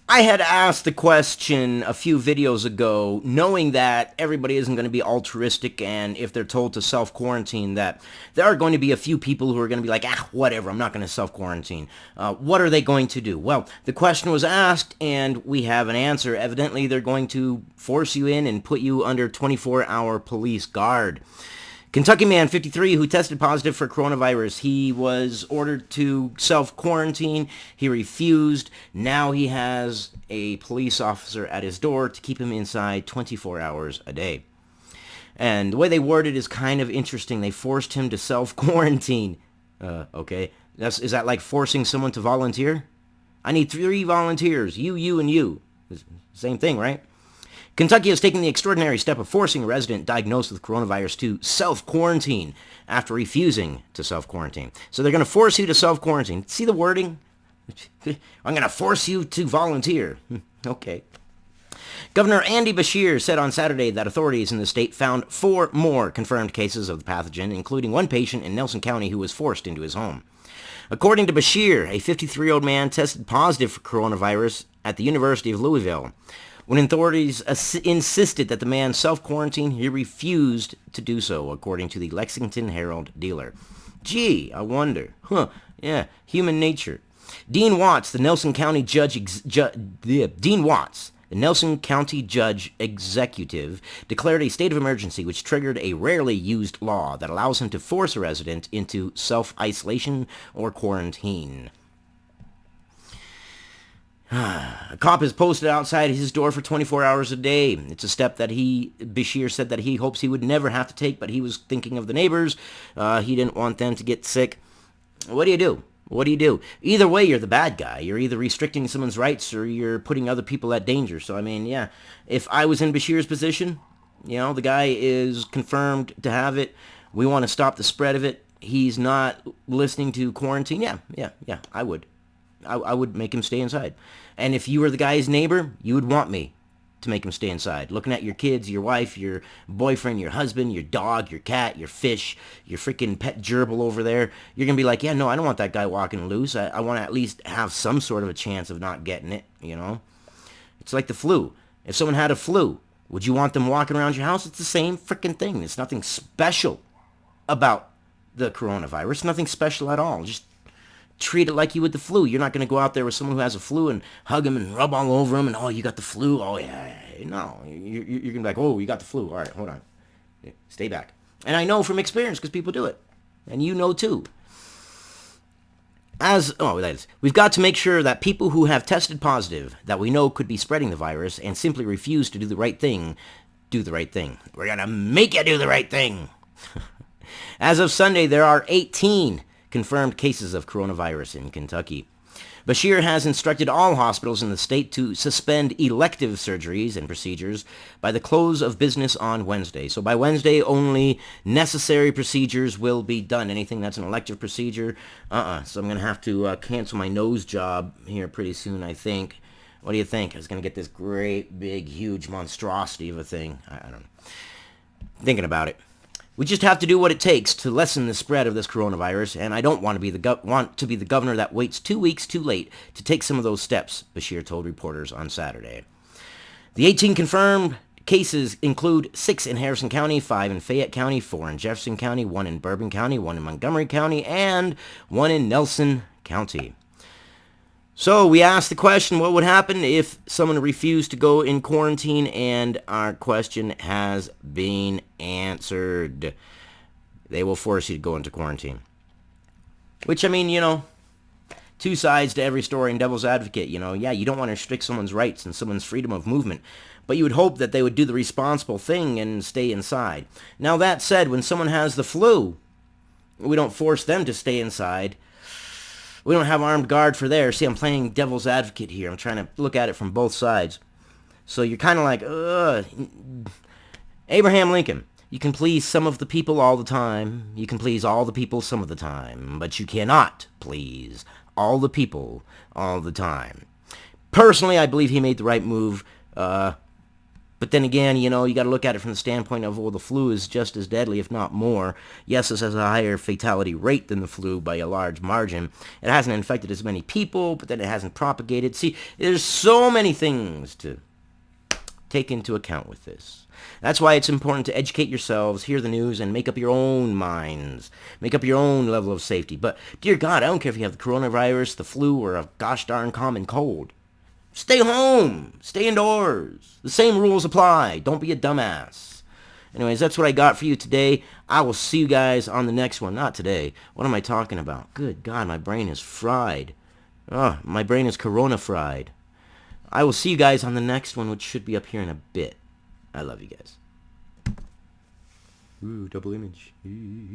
I had asked the question a few videos ago, knowing that everybody isn't going to be altruistic, and if they're told to self-quarantine, that there are going to be a few people who are going to be like, whatever, I'm not going to self-quarantine. What are they going to do? Well, the question was asked, and we have an answer. Evidently, they're going to force you in and put you under 24-hour police guard. Kentucky man 53 who tested positive for coronavirus. He was ordered to self-quarantine. He refused. Now he has a police officer at his door to keep him inside 24 hours a day. And the way they worded is kind of interesting. They forced him to self-quarantine. Okay. Is that like forcing someone to volunteer? I need 3 volunteers. You, and you. Same thing, right? Kentucky has taken the extraordinary step of forcing a resident diagnosed with coronavirus to self-quarantine after refusing to self-quarantine. So they're going to force you to self-quarantine. See the wording? I'm going to force you to volunteer. Okay. Governor Andy Beshear said on Saturday that authorities in the state found 4 more confirmed cases of the pathogen, including one patient in Nelson County who was forced into his home. According to Beshear, a 53-year-old man tested positive for coronavirus at the University of Louisville. When authorities insisted that the man self-quarantine, he refused to do so, according to the Lexington Herald-Dealer. Gee, I wonder. Yeah, human nature. Dean Watts, the Nelson County Judge Executive, declared a state of emergency, which triggered a rarely used law that allows him to force a resident into self-isolation or quarantine. A cop is posted outside his door for 24 hours a day. It's a step that Beshear said that he hopes he would never have to take, but he was thinking of the neighbors. He didn't want them to get sick. What do you do? What do you do? Either way, you're the bad guy. You're either restricting someone's rights or you're putting other people at danger. So, I mean, yeah, if I was in Beshear's position, the guy is confirmed to have it. We want to stop the spread of it. He's not listening to quarantine. Yeah, I would. I would make him stay inside. And if you were the guy's neighbor, you would want me to make him stay inside. Looking at your kids, your wife, your boyfriend, your husband, your dog, your cat, your fish, your freaking pet gerbil over there. You're going to be like, yeah, no, I don't want that guy walking loose. I want to at least have some sort of a chance of not getting it, It's like the flu. If someone had a flu, would you want them walking around your house? It's the same freaking thing. There's nothing special about the coronavirus. Nothing special at all. Just treat it like you would the flu. You're not going to go out there with someone who has a flu and hug him and rub all over him and, oh, you got the flu? Oh, yeah. No. You're going to be like, oh, you got the flu. All right, hold on. Stay back. And I know from experience because people do it. And you know too. We've got to make sure that people who have tested positive that we know could be spreading the virus and simply refuse to do the right thing, do the right thing. We're going to make you do the right thing. As of Sunday, there are 18 confirmed cases of coronavirus in Kentucky. Beshear has instructed all hospitals in the state to suspend elective surgeries and procedures by the close of business on Wednesday. So by Wednesday, only necessary procedures will be done. Anything that's an elective procedure, So I'm going to have to cancel my nose job here pretty soon, I think. What do you think? I was going to get this great, big, huge monstrosity of a thing. I don't know. Thinking about it. We just have to do what it takes to lessen the spread of this coronavirus, and I don't want to be the governor that waits 2 weeks too late to take some of those steps, Beshear told reporters on Saturday. The 18 confirmed cases include 6 in Harrison County, 5 in Fayette County, 4 in Jefferson County, 1 in Bourbon County, 1 in Montgomery County, and 1 in Nelson County. So we asked the question, what would happen if someone refused to go in quarantine? And our question has been answered. They will force you to go into quarantine. Which, I mean, 2 sides to every story in Devil's Advocate. Yeah, you don't want to restrict someone's rights and someone's freedom of movement. But you would hope that they would do the responsible thing and stay inside. Now, that said, when someone has the flu, we don't force them to stay inside. We don't have armed guard for there. See, I'm playing devil's advocate here. I'm trying to look at it from both sides. So you're kind of like, Abraham Lincoln. You can please some of the people all the time. You can please all the people some of the time. But you cannot please all the people all the time. Personally, I believe he made the right move. But But then again, you know, you got to look at it from the standpoint of, well, the flu is just as deadly, if not more. Yes, this has a higher fatality rate than the flu by a large margin. It hasn't infected as many people, but then it hasn't propagated. See, there's so many things to take into account with this. That's why it's important to educate yourselves, hear the news, and make up your own minds. Make up your own level of safety. But, dear God, I don't care if you have the coronavirus, the flu, or a gosh darn common cold. Stay home. Stay indoors. The same rules apply. Don't be a dumbass. Anyways, that's what I got for you today. I will see you guys on the next one. Not today. What am I talking about? Good God, my brain is fried. Oh, my brain is corona fried. I will see you guys on the next one, which should be up here in a bit. I love you guys. Ooh, double image.